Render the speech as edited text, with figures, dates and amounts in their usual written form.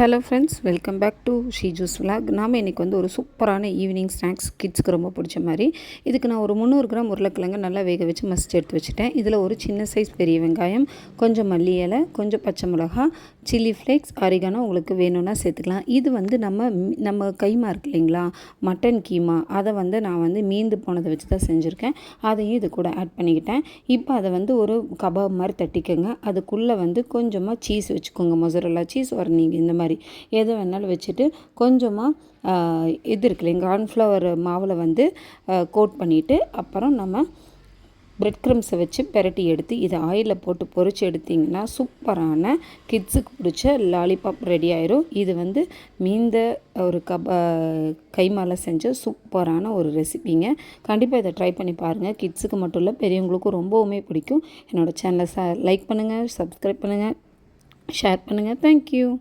Hello friends, welcome back to Sheeju's vlog. நாம் இன்றைக்கி ஒரு சூப்பரான ஈவினிங் ஸ்நாக்ஸ் கிட்ஸ்க்கு ரொம்ப பிடிச்ச மாதிரி. இதுக்கு நான் ஒரு 300 கிராம் உருளைக்கிழங்கு நல்லா வேக வச்சு மசிச்சு எடுத்து வச்சுட்டேன். இதில் ஒரு சின்ன சைஸ் பெரிய வெங்காயம், கொஞ்சம் மல்லி இலை, கொஞ்சம் பச்சை மிளகா, சில்லி ஃப்ளேக்ஸ், அரிகானோ உங்களுக்கு வேணும்னா சேர்த்துக்கலாம். இது நம்ம கைமா இருக்கு இல்லைங்களா, மட்டன் கீமா, அதை நான் மீந்து போனதை வச்சு தான் செஞ்சுருக்கேன். அதையும் இது கூட ஆட் பண்ணிக்கிட்டேன். இப்போ அதை ஒரு கபாப் மாதிரி தட்டிக்கோங்க. அதுக்குள்ளே கொஞ்சமாக சீஸ் வச்சுக்கோங்க. மொசரல்லா சீஸ் நீங்கள் இந்த மாதிரி எது வேணாலும் வச்சுட்டு கொஞ்சமாக இது இருக்கு இல்லைங்க, கார்ன்ஃப்ளவர் மாவில் கோட் பண்ணிவிட்டு அப்புறம் நம்ம பிரெட் க்ரம்ஸை வச்சு பெரட்டி எடுத்து இதை ஆயிலில் போட்டு பொரிச்சு எடுத்திங்கன்னா சூப்பரான கிட்ஸுக்கு பிடிச்ச லாலிபாப் ரெடி ஆயிரும். இது மீந்த ஒரு கைமால செஞ்ச சூப்பரான ஒரு ரெசிபிங்க. கண்டிப்பாக இதை ட்ரை பண்ணி பாருங்கள். கிட்ஸுக்கு மட்டும் இல்லை, பெரியவங்களுக்கும் ரொம்பவுமே பிடிக்கும். என்னோடய சேனலை லைக் பண்ணுங்கள், சப்ஸ்கிரைப் பண்ணுங்கள், ஷேர் பண்ணுங்கள். தேங்க்யூ.